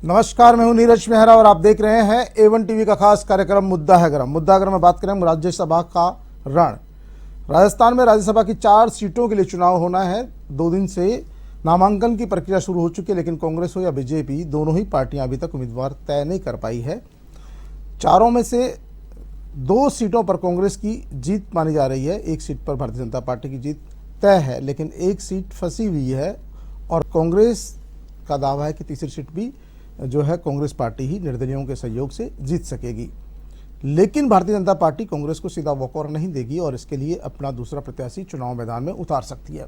नमस्कार, मैं हूं नीरज मेहरा और आप देख रहे हैं A1 टीवी का खास कार्यक्रम मुद्दा है गरम। मुद्दा गरम में बात करें राज्यसभा का रण। राजस्थान में राज्यसभा की 4 सीटों के लिए चुनाव होना है। 2 दिन से नामांकन की प्रक्रिया शुरू हो चुकी है, लेकिन कांग्रेस हो या बीजेपी, दोनों ही पार्टियां अभी तक उम्मीदवार तय नहीं कर पाई है। चारों में से 2 सीटों पर कांग्रेस की जीत मानी जा रही है। 1 सीट पर भारतीय जनता पार्टी की जीत तय है, लेकिन 1 सीट फंसी हुई है और कांग्रेस का दावा है कि तीसरी सीट भी जो है कांग्रेस पार्टी ही निर्दलीयों के सहयोग से जीत सकेगी। लेकिन भारतीय जनता पार्टी कांग्रेस को सीधा वॉकओवर नहीं देगी और इसके लिए अपना दूसरा प्रत्याशी चुनाव मैदान में उतार सकती है।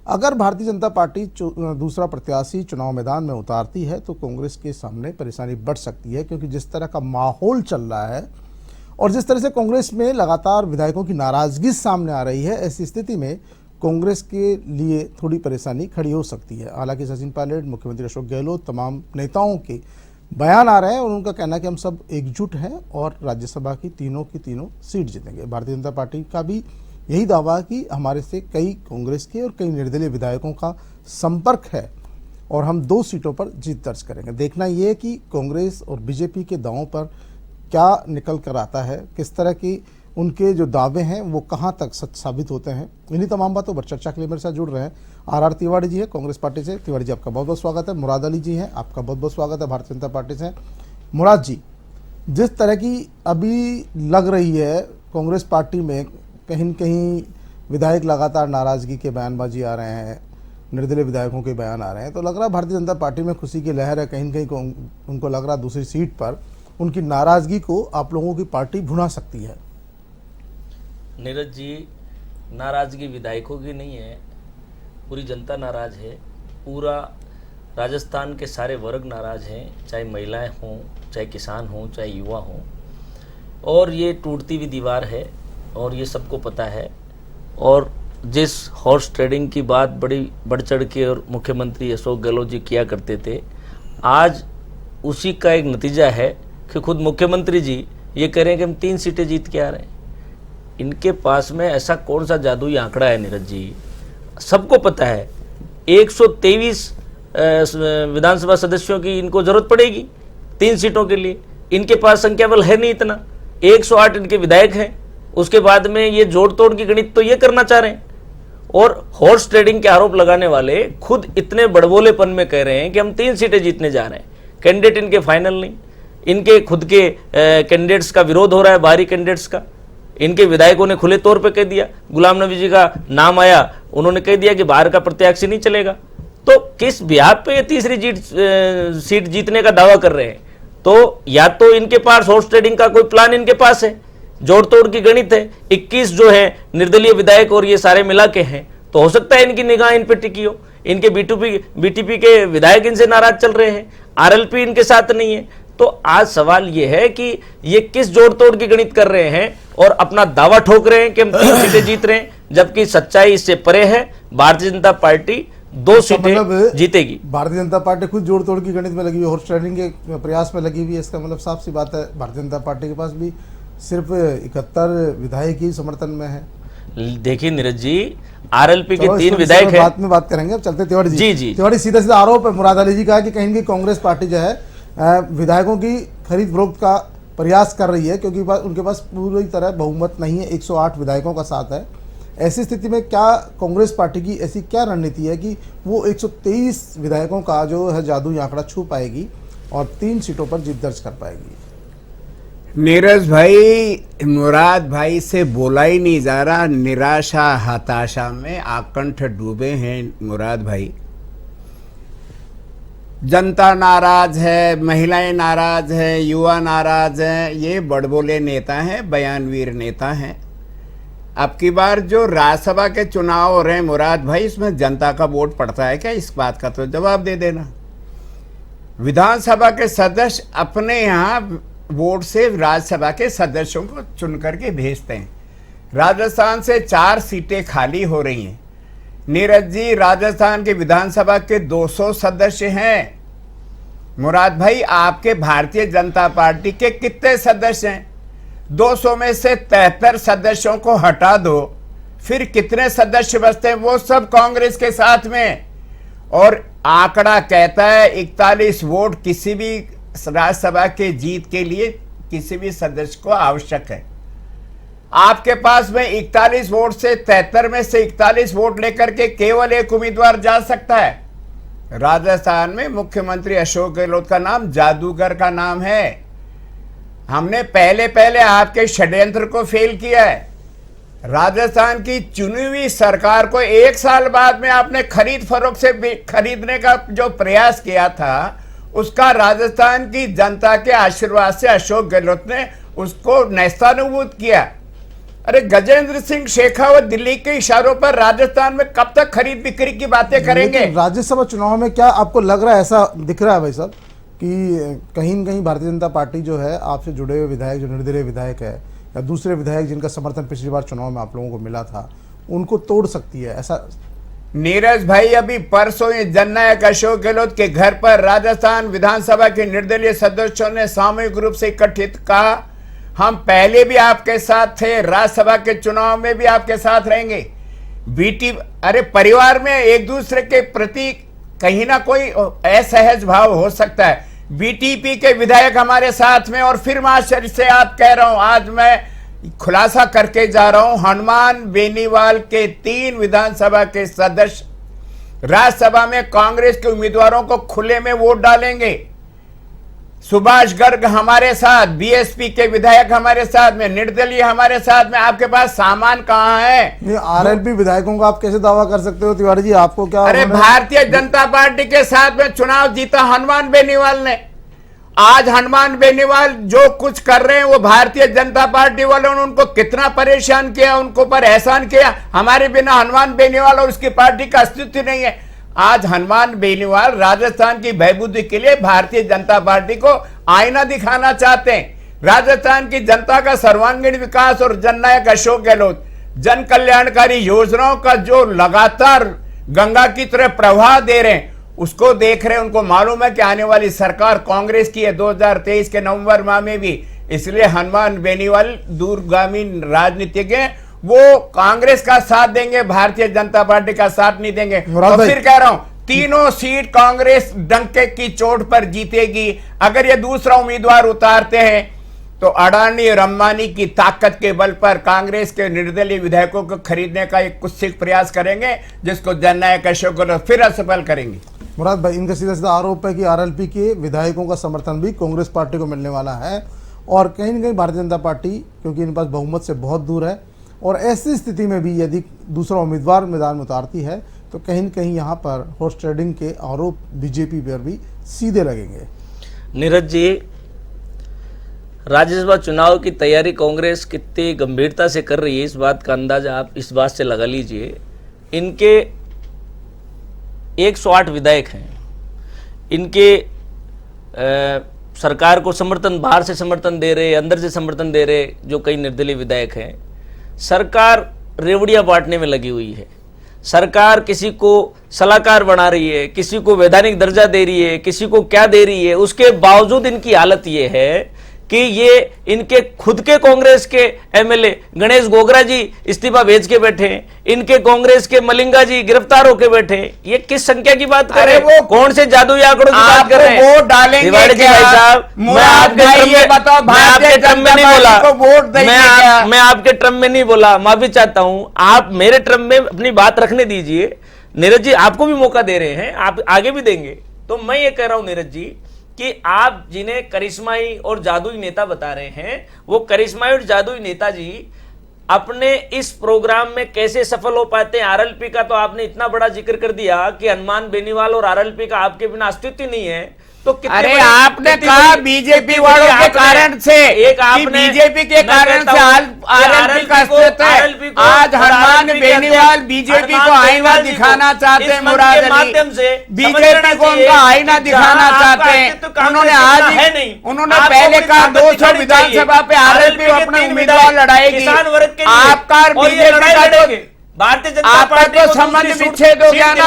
अगर भारतीय जनता पार्टी दूसरा प्रत्याशी चुनाव मैदान में उतारती है तो कांग्रेस के सामने परेशानी बढ़ सकती है, क्योंकि जिस तरह का माहौल चल रहा है और जिस तरह से कांग्रेस में लगातार विधायकों की नाराजगी सामने आ रही है, ऐसी स्थिति में कांग्रेस के लिए थोड़ी परेशानी खड़ी हो सकती है। हालांकि सचिन पायलट, मुख्यमंत्री अशोक गहलोत, तमाम नेताओं के बयान आ रहे हैं और उनका कहना है कि हम सब एकजुट हैं और राज्यसभा की तीनों सीट जीतेंगे। भारतीय जनता पार्टी का भी यही दावा है कि हमारे से कई कांग्रेस के और कई निर्दलीय विधायकों का संपर्क है और हम 2 सीटों पर जीत दर्ज करेंगे। देखना ये है कि कांग्रेस और बीजेपी के दावों पर क्या निकल कर आता है, किस तरह की उनके जो दावे हैं वो कहां तक सच साबित होते हैं। इन्हीं तमाम बातों पर चर्चा के लिए मेरे साथ जुड़ रहे हैं आर तिवारी जी है कांग्रेस पार्टी से। तिवारी जी, आपका बहुत बहुत स्वागत है। मुराद अली जी हैं, आपका बहुत बहुत स्वागत है भारतीय जनता पार्टी से। मुराद जी, जिस तरह की अभी लग रही है कांग्रेस पार्टी में, कहीं न कहीं विधायक लगातार नाराजगी के बयानबाजी आ रहे हैं, निर्दलीय विधायकों के बयान आ रहे हैं, तो लग रहा है भारतीय जनता पार्टी में खुशी की लहर है। कहीं न कहीं उनको लग रहा है दूसरी सीट पर उनकी नाराजगी को आप लोगों की पार्टी भुना सकती है। नीरज जी, नाराजगी विधायकों की नहीं है, पूरी जनता नाराज है। पूरा राजस्थान के सारे वर्ग नाराज हैं, चाहे महिलाएं हों, चाहे किसान हों, चाहे युवा हों, और ये टूटती हुई दीवार है और ये सबको पता है। और जिस हॉर्स ट्रेडिंग की बात बड़ी बढ़ चढ़ के और मुख्यमंत्री अशोक गहलोत जी किया करते थे, आज उसी का एक नतीजा है कि खुद मुख्यमंत्री जी ये कह रहे हैं कि हम 3 सीटें जीत के आ रहे हैं। इनके पास में ऐसा कौन सा जादुई आंकड़ा है नीरज जी? सबको पता है 123 विधानसभा सदस्यों की इनको जरूरत पड़ेगी 3 सीटों के लिए। इनके पास संख्या बल है नहीं इतना, 108 इनके विधायक हैं। उसके बाद में ये जोड़ तोड़ की गणित तो ये करना चाह रहे हैं। और हॉर्स ट्रेडिंग के आरोप लगाने वाले खुद इतने बड़बोलेपन में कह रहे हैं कि हम 3 सीटें जीतने जा रहे हैं। कैंडिडेट इनके फाइनल नहीं, इनके खुद के कैंडिडेट्स का विरोध हो रहा है, बाहरी कैंडिडेट्स का। इनके विधायकों ने खुले तौर पे कह दिया, गुलाम नबी जी का नाम आया, उन्होंने कह दिया कि बाहर का प्रत्याशी नहीं चलेगा। तो किस ब्याह पे ये तीसरी सीट जीतने का दावा कर रहे हैं? तो या तो इनके पास हॉर्स ट्रेडिंग का कोई प्लान इनके पास है, जोड़ तोड़ की गणित है। 21 जो है निर्दलीय विधायक और ये सारे मिला के हैं, तो हो सकता है इनकी निगाह इन पे टिकी हो। इनके बीटीपी के विधायक इनसे नाराज चल रहे हैं, आरएलपी इनके साथ नहीं है। तो आज सवाल ये है कि ये किस जोड़ तोड़ की गणित कर रहे हैं और अपना दावा ठोक रहे हैं कि हम 3 सीटें जीत रहे हैं, जबकि सच्चाई इससे परे है। भारतीय जनता पार्टी 2 सीटें जीतेगी। भारतीय जनता पार्टी खुद जोड़ तोड़ की गणित में लगी हुई है, हॉर्स ट्रेडिंग के प्रयास में लगी हुई है। इसका मतलब साफ सी बात है भारतीय जनता पार्टी के पास भी सिर्फ 71 विधायक ही समर्थन में है। देखिए नीरज जी, आरएलपी के 3 विधायक हैं, बाद में बात करेंगे। अब चलते तिवारी जी। जी, तिवारी, सीधा सीधा आरोप है मुराद अली जी का कि कहीं कांग्रेस पार्टी जो है विधायकों की खरीद फरोख्त का प्रयास कर रही है, क्योंकि उनके पास पूरी तरह बहुमत नहीं है, 108 विधायकों का साथ है। ऐसी स्थिति में क्या कांग्रेस पार्टी की ऐसी क्या रणनीति है कि वो 123 विधायकों का जो है जादुई आंकड़ा छू पाएगी और 3 सीटों पर जीत दर्ज कर पाएगी? नीरज भाई, मुराद भाई से बोला ही नहीं जा रहा। निराशा हताशा में आकंठ डूबे हैं मुराद भाई। जनता नाराज है, महिलाएं नाराज है, युवा नाराज हैं। ये बड़बोले नेता हैं, बयानवीर नेता हैं। अब की बार जो राज्यसभा के चुनाव हो रहे हैं मुराद भाई, इसमें जनता का वोट पड़ता है क्या? इस बात का तो जवाब दे देना। विधानसभा के सदस्य अपने यहाँ वोट से राज्यसभा के सदस्यों को चुन करके भेजते हैं। राजस्थान से 4 सीटें खाली हो रही हैं। नीरज जी, राजस्थान के विधानसभा के 200 सदस्य हैं। मुराद भाई, आपके भारतीय जनता पार्टी के कितने सदस्य हैं? 200 में से 73 सदस्यों को हटा दो, फिर कितने सदस्य बचते हैं? वो सब कांग्रेस के साथ में। और आंकड़ा कहता है 41 वोट किसी भी राज्यसभा के जीत के लिए किसी भी सदस्य को आवश्यक है। आपके पास में 41 वोट से 73 में से 41 वोट लेकर के केवल एक उम्मीदवार जा सकता है। राजस्थान में मुख्यमंत्री अशोक गहलोत का नाम जादूगर का नाम है। हमने पहले आपके षड्यंत्र को फेल किया है। राजस्थान की चुनी हुई सरकार को 1 साल बाद में आपने खरीद फरोख्त से खरीदने का जो प्रयास किया था, उसका राजस्थान की जनता के आशीर्वाद से अशोक गहलोत ने उसको नेस्तानुबूत किया। अरे गजेंद्र सिंह शेखावत दिल्ली के इशारों पर राजस्थान में कब तक खरीद बिक्री की बातें करेंगे? राज्यसभा चुनाव में क्या आपको लग रहा है, ऐसा दिख रहा है भाई साहब, कि कहीं न कहीं भारतीय जनता पार्टी जो है आपसे जुड़े हुए विधायक, जो निर्दलीय विधायक है या दूसरे विधायक जिनका समर्थन पिछली बार चुनाव में आप लोगों को मिला था, उनको तोड़ सकती है? ऐसा नीरज भाई, अभी परसों ही जननायक अशोक गहलोत के घर पर राजस्थान विधानसभा के निर्दलीय सदस्यों ने सामूहिक रूप से इकट्ठित कहा, हम पहले भी आपके साथ थे, राज्यसभा के चुनाव में भी आपके साथ रहेंगे। बीटी अरे परिवार में एक दूसरे के प्रति कहीं ना कोई असहज भाव हो सकता है। बीटीपी के विधायक हमारे साथ में, और फिर मैं आश्चर्य से आप कह रहा हूं, आज मैं खुलासा करके जा रहा हूं, हनुमान बेनीवाल के 3 विधानसभा के सदस्य राज्यसभा में कांग्रेस के उम्मीदवारों को खुले में वोट डालेंगे। सुभाष गर्ग हमारे साथ, बीएसपी के विधायक हमारे साथ में, निर्दलीय हमारे साथ में। आपके पास सामान कहां है? आरएलपी विधायकों का आप कैसे दावा कर सकते हो तिवारी जी? आपको क्या? अरे भारतीय जनता पार्टी के साथ में चुनाव जीता हनुमान बेनीवाल ने। आज हनुमान बेनीवाल जो कुछ कर रहे हैं वो भारतीय जनता पार्टी वालों ने उनको कितना परेशान किया, उनको पर एहसान किया। हमारे बिना हनुमान बेनीवाल और उसकी पार्टी का अस्तित्व नहीं है। आज हनुमान बेनीवाल राजस्थान की बहबूदी के लिए भारतीय जनता पार्टी को आईना दिखाना चाहते हैं। राजस्थान की जनता का सर्वांगीण विकास और जननायक अशोक गहलोत जन कल्याणकारी योजनाओं का जो लगातार गंगा की तरह प्रवाह दे रहे हैं, उसको देख रहे हैं। उनको मालूम है कि आने वाली सरकार कांग्रेस की है 2023 के नवंबर माह में भी, इसलिए हनुमान बेनीवाल दूरगामी राजनीतिज्ञ हैं, वो कांग्रेस का साथ देंगे, भारतीय जनता पार्टी का साथ नहीं देंगे। और फिर कह रहा हूं, तीनों सीट कांग्रेस डंके की चोट पर जीतेगी। अगर ये दूसरा उम्मीदवार उतारते हैं तो अडानी और अंबानी की ताकत के बल पर कांग्रेस के निर्दलीय विधायकों को खरीदने का एक कुत्सित प्रयास करेंगे, जिसको जननायक अशोक गहलोत फिर असफल करेंगे। मुराद भाई, इनका सीधा सीधा आरोप है कि आरएलपी के विधायकों का समर्थन भी कांग्रेस पार्टी को मिलने वाला है, और कहीं ना कहीं भारतीय जनता पार्टी, क्योंकि इनके पास बहुमत से बहुत दूर है, और ऐसी स्थिति में भी यदि दूसरा उम्मीदवार मैदान में उतारती है तो कहीं न कहीं यहाँ पर हॉर्स ट्रेडिंग के आरोप बीजेपी पर भी सीधे लगेंगे। नीरज जी, राज्यसभा चुनाव की तैयारी कांग्रेस कितनी गंभीरता से कर रही है, इस बात का अंदाजा आप इस बात से लगा लीजिए। इनके 108 विधायक हैं, इनके सरकार को समर्थन, बाहर से समर्थन दे रहे, अंदर से समर्थन दे रहे जो कई निर्दलीय विधायक हैं। सरकार रेवड़ियां बांटने में लगी हुई है। सरकार किसी को सलाहकार बना रही है, किसी को वैधानिक दर्जा दे रही है, किसी को क्या दे रही है। उसके बावजूद इनकी हालत ये है कि ये इनके खुद के कांग्रेस के एमएलए गणेश गोगरा जी इस्तीफा भेज के बैठे हैं, इनके कांग्रेस के मलिंगा जी गिरफ्तार होके बैठे हैं। ये किस संख्या की बात कर रहे हैं? वो कौन से जादुई आंकड़ों की बात कर रहे हैं? वोट डालेंगे भाई साहब, मैं आपके ट्रम में नहीं बोला, मैं आपके ट्रम में नहीं बोला, माफी चाहता हूं। आप मेरे ट्रम में अपनी बात रखने दीजिए। नीरज जी आपको भी मौका दे रहे हैं, आप आगे भी देंगे। तो मैं ये कह रहा हूं नीरज जी कि आप जिन्हें करिश्माई और जादुई नेता बता रहे हैं, वो करिश्माई और जादुई नेताजी अपने इस प्रोग्राम में कैसे सफल हो पाते हैं? आरएलपी का तो आपने इतना बड़ा जिक्र कर दिया कि हनुमान बेनीवाल और आरएलपी का आपके बिना अस्तित्व नहीं है। तो अरे आपने कहा बीजेपी वालों के कारण से, एक आपने बीजेपी के कारण से आरएलपी का अस्तित्व है। आज हनुमान बेनीवाल बीजेपी को आईना दिखाना चाहते हैं, मुराद अली बीजेपी को उनका आईना दिखाना चाहते हैं। उन्होंने आज उन्होंने पहले कहा 200 विधानसभा पे आरएलपी अपने उम्मीदवार लड़ाएगी। आपका बीजेपी का भारतीय जनता पार्टी को संबंध विच्छेद हो गया ना,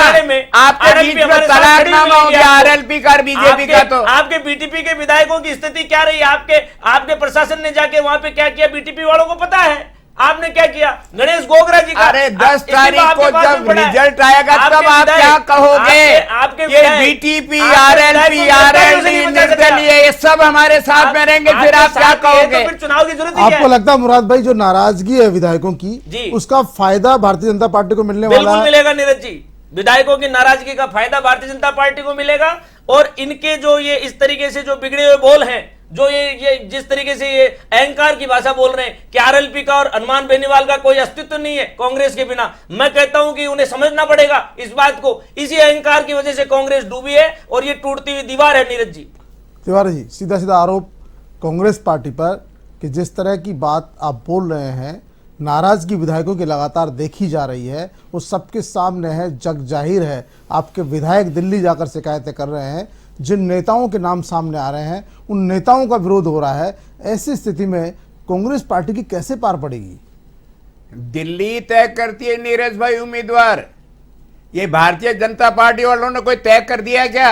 आपके बीच में तलाकनामा हो गया आरएलपी का बीजेपी का। तो आपके बीटीपी के विधायकों की स्थिति क्या रही? आपके प्रशासन ने जाके वहां पे क्या किया, बीटीपी वालों को पता है आपने क्या किया? गणेश गोगरा जी का, अरे 10 तारीख को जब रिजल्ट आएगा तब आप क्या कहोगे? ये बीटीपी, आरएलपी, आरएलडी, निर्दलीय, ये सब हमारे साथ में रहेंगे, फिर आप क्या कहोगे? तो फिर चुनाव की जरूरत ही क्या आपको है? लगता है मुराद भाई जो नाराजगी है विधायकों जी। की उसका फायदा भारतीय जनता पार्टी को मिलने वाला बिल्कुल है? मिलेगा नीरज जी, विधायकों की नाराजगी का फायदा भारतीय जनता पार्टी को मिलेगा। और इनके जो ये इस तरीके से जो बिगड़े हुए बोल हैं, जो ये जिस तरीके से ये अहंकार की भाषा बोल रहे हैं कि आरएलपी का और हनुमान बेनीवाल का कोई अस्तित्व नहीं है कांग्रेस के बिना, मैं कहता हूं कि उन्हें समझना पड़ेगा इस बात को। इसी अहंकार की वजह से कांग्रेस डूबी है और ये टूटती हुई दीवार है नीरज जी। तिवारी जी, सीधा सीधा आरोप कांग्रेस पार्टी पर कि जिस तरह की बात आप बोल रहे हैं, नाराजगी विधायकों की लगातार देखी जा रही है, वो सबके सामने है, जग जाहिर है। आपके विधायक दिल्ली जाकर शिकायतें कर रहे हैं, जिन नेताओं के नाम सामने आ रहे हैं उन नेताओं का विरोध हो रहा है। ऐसी स्थिति में कांग्रेस पार्टी की कैसे पार पड़ेगी? दिल्ली तय करती है नीरज भाई उम्मीदवार, ये भारतीय जनता पार्टी वालों ने कोई तय कर दिया क्या?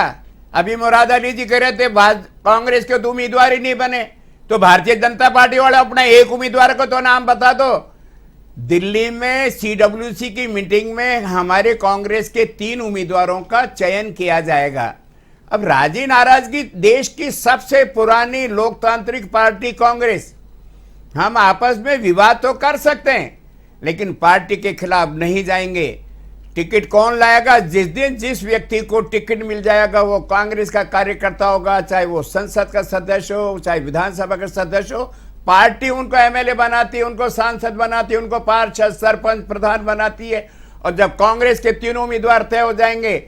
अभी मुराद अली जी कह रहे थे कांग्रेस के तो उम्मीदवार ही नहीं बने, तो भारतीय जनता पार्टी वाले अपना एक उम्मीदवार को तो नाम बता दो। दिल्ली में सीडब्ल्यूसी की मीटिंग में हमारे कांग्रेस के 3 उम्मीदवारों का चयन किया जाएगा। अब राजी नाराजगी, देश की सबसे पुरानी लोकतांत्रिक पार्टी कांग्रेस, हम आपस में विवाद तो कर सकते हैं लेकिन पार्टी के खिलाफ नहीं जाएंगे। टिकट कौन लाएगा? जिस दिन जिस व्यक्ति को टिकट मिल जाएगा वो कांग्रेस का कार्यकर्ता होगा, चाहे वो संसद का सदस्य हो, चाहे विधानसभा का सदस्य हो। पार्टी उनको एमएलए बनाती है, उनको सांसद बनाती है, उनको पार्षद, सरपंच, प्रधान बनाती है। और जब कांग्रेस के 3 उम्मीदवार तय हो जाएंगे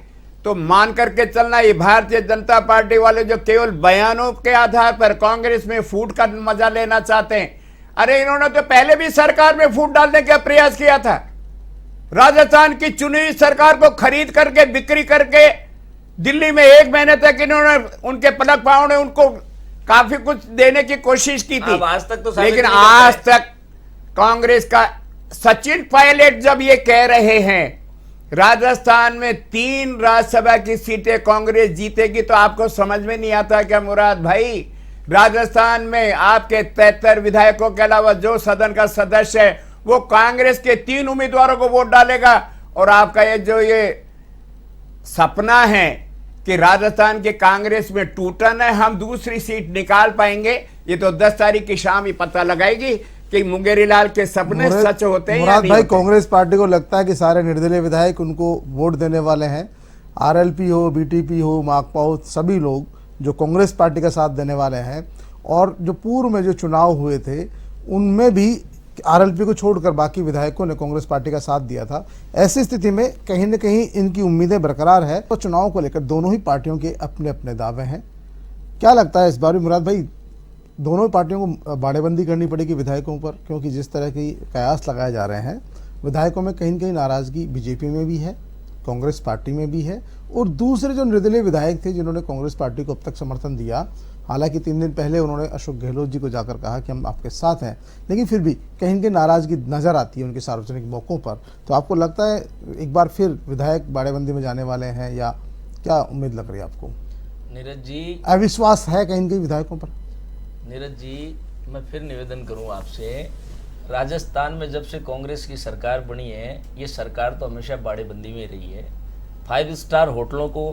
तो मान करके चलना, ये भारतीय जनता पार्टी वाले जो केवल बयानों के आधार पर कांग्रेस में फूट का मजा लेना चाहते हैं, अरे इन्होंने तो पहले भी सरकार में फूट डालने का प्रयास किया था। राजस्थान की चुनी हुई सरकार को खरीद करके, बिक्री करके दिल्ली में 1 महीने तक इन्होंने, उनके पलक पांव ने उनको काफी कुछ देने की कोशिश की थी, आज तक तो लेकिन आज तक कांग्रेस का सचिन पायलट जब ये कह रहे हैं राजस्थान में 3 राज्यसभा की सीटें कांग्रेस जीतेगी, तो आपको समझ में नहीं आता क्या मुराद भाई? राजस्थान में आपके 73 विधायकों के अलावा जो सदन का सदस्य है वो कांग्रेस के 3 उम्मीदवारों को वोट डालेगा। और आपका ये सपना है कि राजस्थान के कांग्रेस में टूटन है, हम दूसरी सीट निकाल पाएंगे, ये तो 10 तारीख की शाम ही पता लगाएगी कि मुंगेरी लाल के सपने सच होते हैं या मुराद नहीं भाई, होते। कांग्रेस पार्टी को लगता है कि सारे निर्दलीय विधायक उनको वोट देने वाले हैं। आरएलपी हो, बीटीपी हो, माकपा हो, सभी लोग जो कांग्रेस पार्टी का साथ देने वाले हैं। और जो पूर्व में जो चुनाव हुए थे उनमें भी आरएलपी को छोड़कर बाकी विधायकों ने कांग्रेस पार्टी का साथ दिया था। ऐसी स्थिति में कहीं न कहीं इनकी उम्मीदें बरकरार है। तो चुनाव को लेकर दोनों ही पार्टियों के अपने अपने दावे हैं। क्या लगता है इस बार भी मुराद भाई, दोनों पार्टियों को बाड़ेबंदी करनी पड़ेगी विधायकों पर? क्योंकि जिस तरह की कयास लगाए जा रहे हैं, विधायकों में कहीं न कहीं नाराजगी बीजेपी में भी है, कांग्रेस पार्टी में भी है, और दूसरे जो निर्दलीय विधायक थे जिन्होंने कांग्रेस पार्टी को अब तक समर्थन दिया, हालांकि 3 दिन पहले उन्होंने अशोक गहलोत जी को जाकर कहा कि हम आपके साथ हैं, लेकिन फिर भी कहीं न कहीं नाराजगी नजर आती है उनके सार्वजनिक मौक़ों पर। तो आपको लगता है एक बार फिर विधायक बाड़ेबंदी में जाने वाले हैं, या क्या उम्मीद लग रही है आपको? नीरज जी, अविश्वास है कहीं न कहीं विधायकों पर? नीरज जी, मैं फिर निवेदन करूं आपसे, राजस्थान में जब से कांग्रेस की सरकार बनी है, ये सरकार तो हमेशा बाड़ेबंदी में रही है। 5 स्टार होटलों को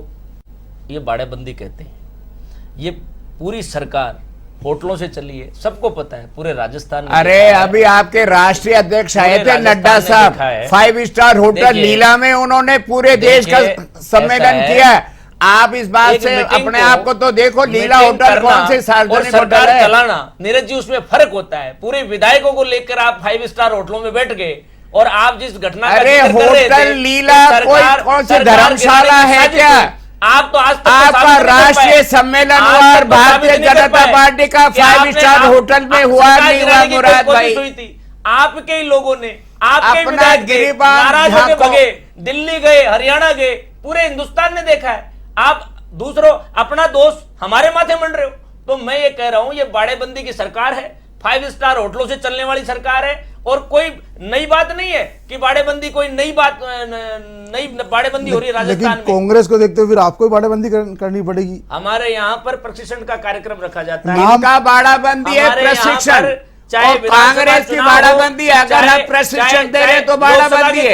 ये बाड़ेबंदी कहते हैं। ये पूरी सरकार होटलों से चली है, सबको पता है, पूरे राजस्थान में। अरे अभी आपके राष्ट्रीय अध्यक्ष आए थे नड्डा साहब, 5 स्टार होटल लीला में उन्होंने पूरे देश का सम्मेलन किया। आप इस बात से अपने आप को तो देखो, लीला होटल कौन से सार्वजनिक होटल है? चलाना नीरज जी, उसमें फर्क होता है। पूरे विधायकों को लेकर आप 5 स्टार होटलों में बैठ गए और आप जिस घटना का जिक्र कर रहे थे, होटल लीला कोई कौन सी धर्मशाला है क्या? आप तो आज तक आपका राष्ट्रीय सम्मेलन हुआ और भारतीय जनता पार्टी का 5 स्टार होटल में हुआ नहीं हुआ मुराद भाई? आपके ही लोगों ने, आपके अपना विधायक गिरिबान नाराज होकर भगे, दिल्ली गए, हरियाणा गए, पूरे हिंदुस्तान ने देखा है। आप दूसरों अपना दोष हमारे माथे मंड रहे हो। तो मैं ये कह रहा हूं, ये बाड़ेबंदी की सरकार है, 5 स्टार होटलों से चलने वाली सरकार है, और कोई नई बात नहीं है कि बाड़ेबंदी कोई नई बात, नई बाड़ेबंदी हो रही है राजस्थान में। कांग्रेस को देखते हुए आपको भी बाड़ेबंदी करनी पड़ेगी। हमारे यहाँ पर प्रशिक्षण का कार्यक्रम रखा जाता है। इनका बाड़ाबंदी है प्रशिक्षण, चाहे और कांग्रेस की बाड़ाबंदी, अगर हम प्रशिक्षण दे रहे हैं तो बाड़ाबंदी है,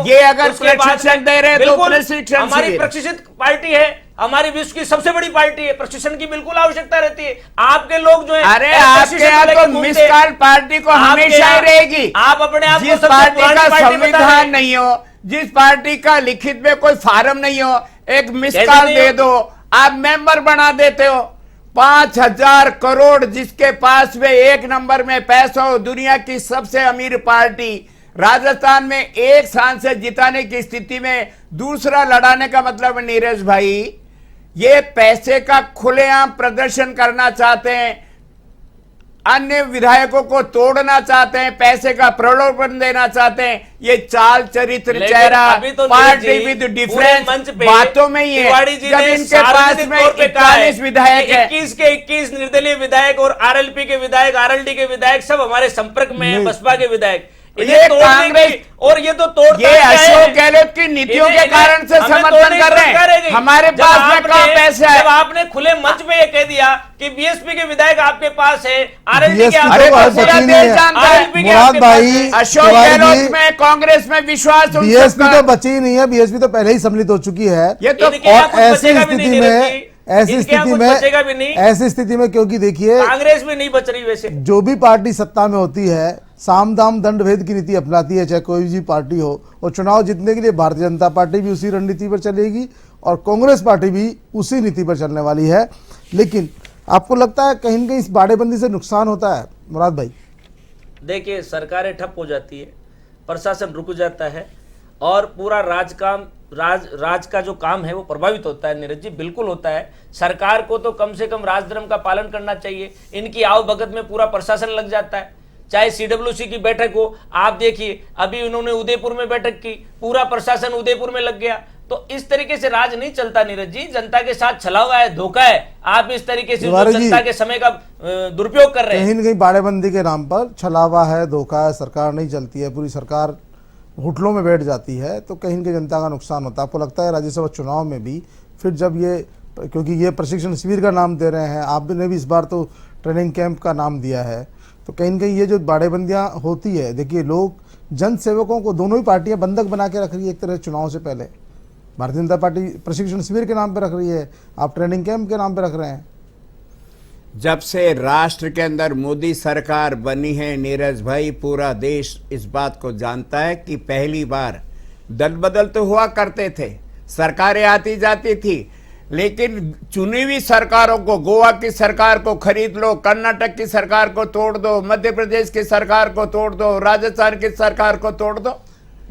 ये अगर प्रशिक्षण दे रहे हैं तो प्रशिक्षण हमारी प्रशिक्षित पार्टी है, हमारी विश्व की सबसे बड़ी पार्टी है, प्रशिक्षण की बिल्कुल आवश्यकता रहती है। आपके लोग जो है, अरे आपके यहाँ तो मिस कॉल पार्टी को हमेशा ही रहेगी। आप अपने आप जिस पार्टी का संविधान नहीं हो, जिस पार्टी का लिखित में कोई फार्म नहीं हो, एक मिस कॉल दे दो, आप मेंबर बना देते हो। 5,000 करोड़ जिसके पास में एक नंबर में पैसा हो, दुनिया की सबसे अमीर पार्टी, राजस्थान में एक सांसद जिताने की स्थिति में दूसरा लड़ाने का मतलब नीरज भाई, ये पैसे का खुलेआम प्रदर्शन करना चाहते हैं, अन्य विधायकों को तोड़ना चाहते हैं, पैसे का प्रलोभन देना चाहते हैं। ये चाल चरित्र चेहरा तो पार्टी विद डिफरेंस बातों में ही है। जब इनके पास में 41 विधायक है, 21 के 21 निर्दलीय विधायक और आरएलपी के विधायक, आरएलडी के विधायक सब हमारे संपर्क में है, बसपा के विधायक। ये कांग्रेस और ये तो तोड़ता ये अशोक गहलोत की नीतियों के कारण से समर्थन कर रहे हैं। हमारे पास में कहाँ पैसा है? जब आपने खुले मंच पे ये कह दिया कि बीएसपी के विधायक आपके पास है, आरएलडी के मुराद भाई, अशोक गहलोत में कांग्रेस में विश्वास, बीएसपी तो बची ही नहीं है, बीएसपी तो पहले ही सम्मिलित हो चुकी है। ये तो और ऐसी स्थिति में क्योंकि देखिए कांग्रेस भी नहीं बच रही, वैसे जो भी पार्टी सत्ता में होती है साम दाम दंड भेद की नीति अपनाती है, चाहे कोई भी पार्टी हो, और चुनाव जीतने के लिए भारतीय जनता पार्टी भी उसी रणनीति पर चलेगी और कांग्रेस पार्टी भी उसी नीति पर चलने वाली है। लेकिन आपको लगता है कहीं न कहीं इस बाड़ेबंदी से नुकसान होता है मुराद भाई? देखिए, सरकारें ठप हो जाती है, प्रशासन रुक जाता है और पूरा राज का जो काम है वो प्रभावित होता है। नीरज जी, बिल्कुल होता है। सरकार को तो कम से कम राजधर्म का पालन करना चाहिए। इनकी आवभगत में पूरा प्रशासन लग जाता है, चाहे सीडब्ल्यूसी की बैठक हो। आप देखिए, अभी उन्होंने उदयपुर में बैठक की, पूरा प्रशासन उदयपुर में लग गया। तो इस तरीके से राज नहीं चलता नीरज जी, जनता के साथ छला हुआ है, धोखा है। आप इस तरीके से जनता के समय का दुरुपयोग कर रहे हैं। कहीं न कहीं बाड़ेबंदी के नाम पर छलावा है, धोखा है, सरकार नहीं चलती है, पूरी सरकार घुटनों में बैठ जाती है, तो कहीं न कहीं जनता का नुकसान होता है। आपको लगता है राज्यसभा चुनाव में भी फिर जब ये, क्योंकि ये प्रशिक्षण शिविर का नाम दे रहे हैं, आपने भी इस बार तो ट्रेनिंग कैंप का नाम दिया है, तो कहीं न कहीं ये जो बाड़ेबंदियाँ होती है, देखिए लोग जन सेवकों को दोनों ही पार्टियां बंधक बना के रख रही है। एक तरह चुनाव से पहले भारतीय जनता पार्टी प्रशिक्षण शिविर के नाम पे रख रही है, आप ट्रेनिंग कैंप के नाम पे रख रहे हैं। जब से राष्ट्र के अंदर मोदी सरकार बनी है नीरज भाई, पूरा देश इस बात को जानता है कि पहली बार दल बदल तो हुआ करते थे, सरकारें आती जाती थी, लेकिन चुनी हुई सरकारों को, गोवा की सरकार को खरीद लो, कर्नाटक की सरकार को तोड़ दो, मध्य प्रदेश की सरकार को तोड़ दो, राजस्थान की सरकार को तोड़ दो।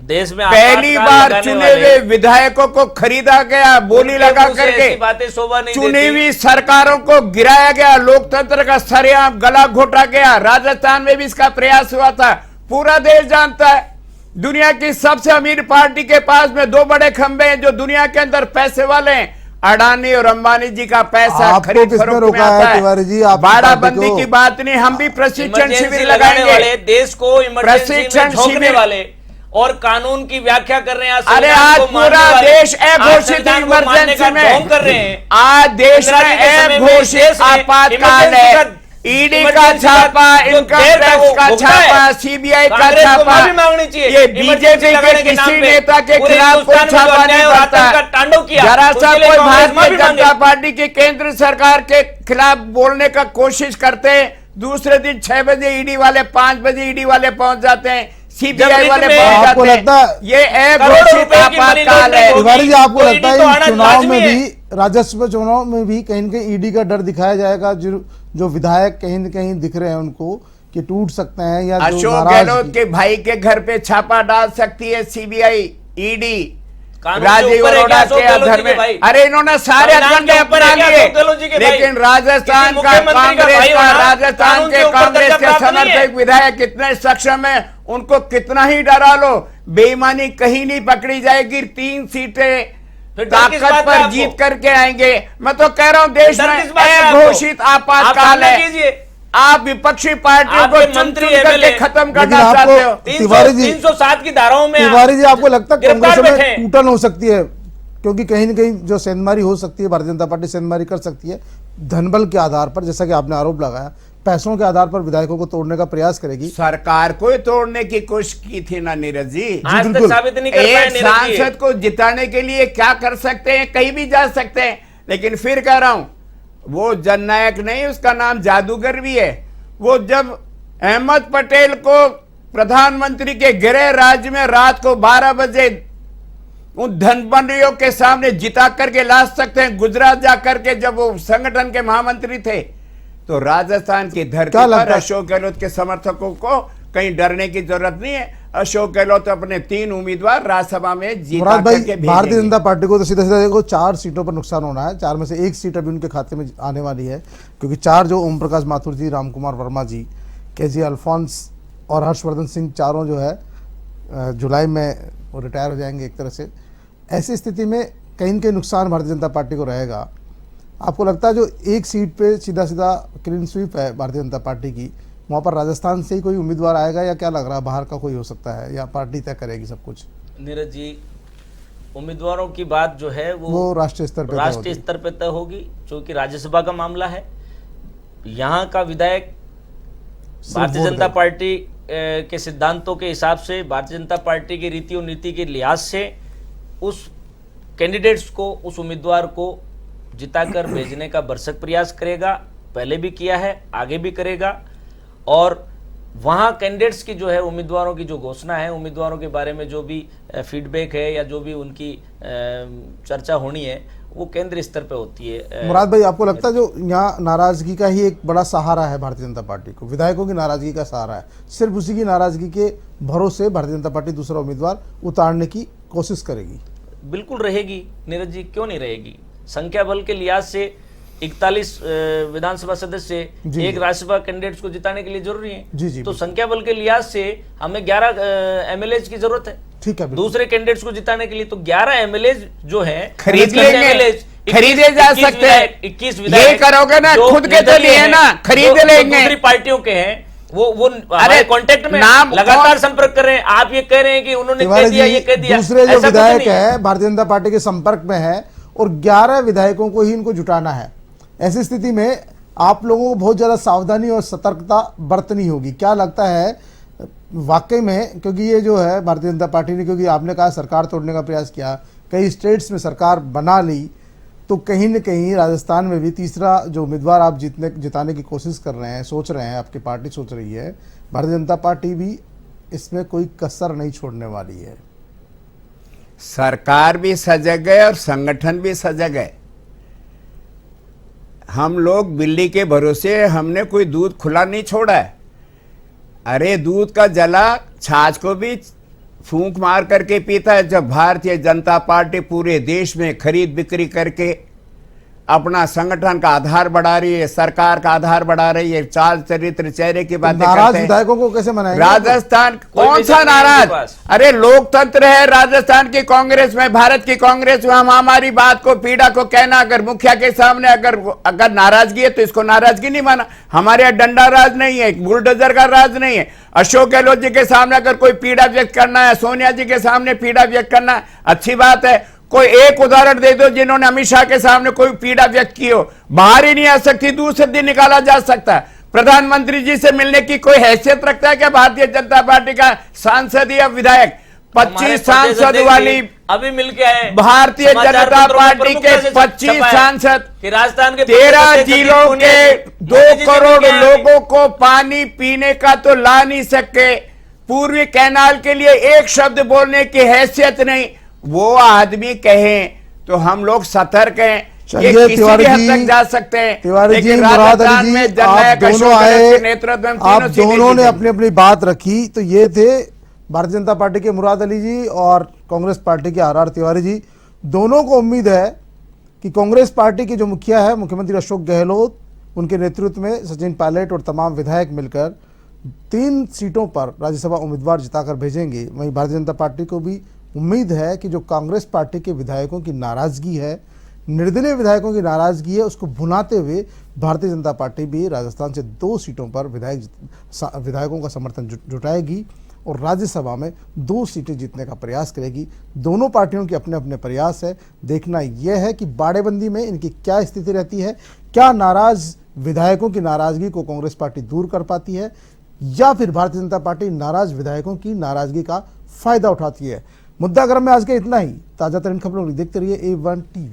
देश में पहली बार चुने हुए विधायकों को खरीदा गया, बोली लगा करके बातें शोभा नहीं चुनी हुई सरकारों को गिराया गया, लोकतंत्र का सरेआम गला घोटा गया। राजस्थान में भी इसका प्रयास हुआ था, पूरा देश जानता है। दुनिया की सबसे अमीर पार्टी के पास में 2 बड़े खंबे हैं जो दुनिया के अंदर पैसे वाले हैं, अडानी और अंबानी जी का पैसा खरीद फरोख्त में आता है। बाड़ाबंदी की बात नहीं, हम भी प्रशिक्षण शिविर लगाएंगे, देश को प्रशिक्षण शिविर वाले और कानून की व्याख्या कर रहे हैं। अरे आज पूरा देश अघोषित इमरजेंसी में कर रहे हैं, आज देश में अघोषित आपातकाल है। ईडी का छापा, इनकम टैक्स का छापा, सीबीआई का छापा, ये बीजेपी के किसी नेता के खिलाफ कोई छापा नहीं पड़ता। जरा सा कोई भारतीय जनता पार्टी की केंद्र सरकार के खिलाफ बोलने का कोशिश करते, दूसरे दिन 6 बजे ईडी वाले, 5 बजे ईडी वाले पहुंच जाते हैं, सीबीआई वाले पहुंच जाते हैं। ये अघोषित आपातकाल है। तिवारी जी, आपको लगता है चुनाव में भी, राजस्व चुनाव में भी कहीं न कहीं ईडी का डर दिखाया जाएगा? जो विधायक कहीं न कहीं दिख रहे हैं उनको कि टूट सकते हैं, या अशोक गहलोत के भाई के घर पे छापा डाल सकती है सीबीआई, ईडी, राजीव अरोड़ा के अधर में। अरे इन्होंने सारे अजेंडे अपना लिए, लेकिन राजस्थान का कांग्रेस का, राजस्थान के कांग्रेस के समर्थक विधायक कितने सक्षम है, उनको कितना ही डरा लो, बेईमानी कहीं नहीं पकड़ी जाएगी। 3 सीटें ताकत पर जीत करके आएंगे। मैं तो कह रहा हूं देश में अघोषित आपातकाल है, आप विपक्षी पार्टियों को मंत्री करके खत्म करना चाहते हो। तिवारी जी, 307 की धाराओं में तिवारी जी, आपको लगता है कांग्रेस में टूटन हो सकती है? क्योंकि कहीं न कहीं जो सेंधमारी हो सकती है, भारतीय जनता पार्टी सेंधमारी कर सकती है धनबल के आधार पर, जैसा कि आपने आरोप लगाया। पैसों के आधार पर विधायकों को तोड़ने का प्रयास करेगी। सरकार को ही तोड़ने की कोशिश की थी ना नीरज जी। आज तक बिल्कुल। साबित नहीं कर पाए एक नीरज जी। सांसद को जिताने के लिए क्या कर सकते हैं, कहीं भी जा सकते हैं, लेकिन फिर कह रहा हूं वो जननायक नहीं, उसका नाम जादूगर भी है। वो जब अहमद पटेल को प्रधानमंत्री के गृह राज्य में रात को 12 बजे उन धनबंडियों के सामने जिता करके ला सकते हैं, गुजरात जा करके जब वो संगठन के महामंत्री थे, तो राजस्थान की धरती क्या पर लगता है? अशोक गहलोत के समर्थकों को कहीं डरने की जरूरत नहीं है। अशोक गहलोत अपने 3 उम्मीदवार राज्यसभा में जीता मुराद भाई, करके भारतीय भेजेंगे। जनता पार्टी को तो सीधा सीधा देखो 4 सीटों पर नुकसान होना है। 4 में से 1 सीट अभी उनके खाते में आने वाली है, क्योंकि 4 जो ओम प्रकाश माथुर जी, राम कुमार वर्मा जी, केजे अल्फोंस और हर्षवर्धन सिंह, चारों जो है जुलाई में वो रिटायर हो जाएंगे एक तरह से। ऐसी स्थिति में कहीं न कहीं नुकसान भारतीय जनता पार्टी को रहेगा। आपको लगता है जो 1 सीट पे सीधा सीधा क्लीन स्वीप है भारतीय जनता पार्टी की, वहाँ पर राजस्थान से ही कोई उम्मीदवार आएगा, या क्या लग रहा है बाहर का कोई हो सकता है, या पार्टी तय करेगी सब कुछ? नीरज जी, उम्मीदवारों की बात जो है वो राष्ट्रीय स्तर पर तय राष्ट्रीय होगी। स्तर पर तय होगी, क्योंकि राज्यसभा का मामला है। यहाँ का विधायक भारतीय वोट जनता देगा। पार्टी के सिद्धांतों के हिसाब से, भारतीय जनता पार्टी की रीति और नीति के लिहाज से उस कैंडिडेट्स को, उस उम्मीदवार को जिताकर भेजने का भरसक प्रयास करेगा। पहले भी किया है, आगे भी करेगा। और वहाँ कैंडिडेट्स की जो है, उम्मीदवारों की जो घोषणा है, उम्मीदवारों के बारे में जो भी फीडबैक है या जो भी उनकी चर्चा होनी है, वो केंद्रीय स्तर पे होती है। मुराद भाई, आपको लगता है जो यहाँ नाराजगी का ही एक बड़ा सहारा है भारतीय जनता पार्टी को, विधायकों की नाराजगी का सहारा है, सिर्फ उसी की नाराजगी के भरोसे भारतीय जनता पार्टी दूसरा उम्मीदवार उतारने की कोशिश करेगी? बिल्कुल रहेगी नीरज जी, क्यों नहीं रहेगी। संख्या बल के लिहाज से 41 विधानसभा सदस्य जी, एक जी। राज्यसभा कैंडिडेट्स को जिताने के लिए जरूरी है। जी, जी, तो बिल्कुल। संख्या बल के लिहाज से हमें 11 एमएलए की जरूरत है। ठीक है, बिल्कुल। दूसरे कैंडिडेट्स को जिताने के लिए तो 11 एमएलए जो है खरीद लेंगे, खरीदे जा सकते हैं। 21 ये करोगे ना, खुद के तो लिए ना, खरीद लेंगे। दूसरी पार्टियों के हैं, वो अरे, हमारे कांटेक्ट में नाम लगातार कौन- संपर्क कर रहे हैं। आप ये कह रहे हैं कि उन्होंने कह तिवारी दिया, जी, ये कह दिया, दूसरे जो ऐसा कुछ विधायक नहीं। है भारतीय जनता पार्टी के संपर्क में है, और 11 विधायकों को ही इनको जुटाना है। ऐसी स्थिति में आप लोगों को बहुत ज्यादा सावधानी और सतर्कता बरतनी होगी। क्या लगता है वाकई में, क्योंकि ये जो है भारतीय जनता पार्टी ने, क्योंकि आपने कहा सरकार तोड़ने का प्रयास किया, कई स्टेट्स में सरकार बना ली, तो कहीं न कहीं राजस्थान में भी तीसरा जो उम्मीदवार आप जिताने की कोशिश कर रहे हैं, सोच रहे हैं, आपकी पार्टी सोच रही है, भारतीय जनता पार्टी भी इसमें कोई कसर नहीं छोड़ने वाली है। सरकार भी सजग है और संगठन भी सजग है। हम लोग बिल्ली के भरोसे हमने कोई दूध खुला नहीं छोड़ा है। अरे दूध का जला छाछ को भी फूंक मार करके पीता है। जब भारतीय जनता पार्टी पूरे देश में खरीद बिक्री करके अपना संगठन का आधार बढ़ा रही है, सरकार का आधार बढ़ा रही है, चाल चरित्र चेहरे की बातें नाराज करते हैं। विधायकों को कैसे मनाएंगे? राजस्थान कोई कौन सा विजन नहीं है उनके नाराज? पास। अरे लोकतंत्र है राजस्थान की कांग्रेस में, भारत की कांग्रेस में। हम हमारी बात को, पीड़ा को कहना, अगर मुखिया के सामने अगर नाराजगी है तो इसको नाराजगी नहीं माना। हमारे यहाँ डंडा राज नहीं है, बुलडोजर का राज नहीं है। अशोक गहलोत जी के सामने अगर कोई पीड़ा व्यक्त करना है, सोनिया जी के सामने पीड़ा व्यक्त करना है, अच्छी बात है। कोई एक उदाहरण दे दो जिन्होंने अमित शाह के सामने कोई पीड़ा व्यक्त की हो। बाहर ही नहीं आ सकती, दूसरे दिन निकाला जा सकता है। प्रधानमंत्री जी से मिलने की कोई हैसियत रखता है क्या भारतीय जनता पार्टी का सांसद या विधायक? 25 सांसद वाली अभी मिलके आए भारतीय जनता पार्टी के 25 सांसद, कि राजस्थान के 13 प्रदेश जिलों अध्यक्ष के पुण्य- 2 करोड़ मोदी जी ने लोगों को पानी पीने का तो ला नहीं सके, पूर्वी कैनाल के लिए एक शब्द बोलने की हैसियत नहीं। वो आदमी कहें तो हम लोग सतर्क हैं। ये चलिए किसी भी तिवारी हद जी, तक जा सकते हैं। तिवारी जी, लेकिन मुराद राजस्थान अली में जी, जननायक आप दोनों अशोक गहलोत आए, के नेतृत्व में आप तीनों सीटें दोनों ने जीतेंगे। अपनी अपनी बात रखी। तो ये थे भारतीय जनता पार्टी के मुराद अली जी और कांग्रेस पार्टी के आर तिवारी जी। दोनों को उम्मीद है कि कांग्रेस पार्टी के जो मुखिया है मुख्यमंत्री अशोक गहलोत, उनके नेतृत्व में सचिन पायलट और तमाम विधायक मिलकर 3 सीटों पर राज्यसभा उम्मीदवार जिताकर भेजेंगे। वहीं भारतीय जनता पार्टी को भी उम्मीद है कि जो कांग्रेस पार्टी के विधायकों की नाराजगी है, निर्दलीय विधायकों की नाराजगी है, उसको भुनाते हुए भारतीय जनता पार्टी भी राजस्थान से 2 सीटों पर विधायकों का समर्थन जुटाएगी और राज्यसभा में 2 सीटें जीतने का प्रयास करेगी। दोनों पार्टियों के अपने अपने प्रयास है। देखना यह है कि बाड़ेबंदी में इनकी क्या स्थिति रहती है, क्या नाराज विधायकों की नाराजगी को कांग्रेस पार्टी दूर कर पाती है या फिर भारतीय जनता पार्टी नाराज विधायकों की नाराजगी का फायदा उठाती है। मुद्दा गर्म में आज के इतना ही। ताजा तरीन खबरों को देखते रहिए A1 TV।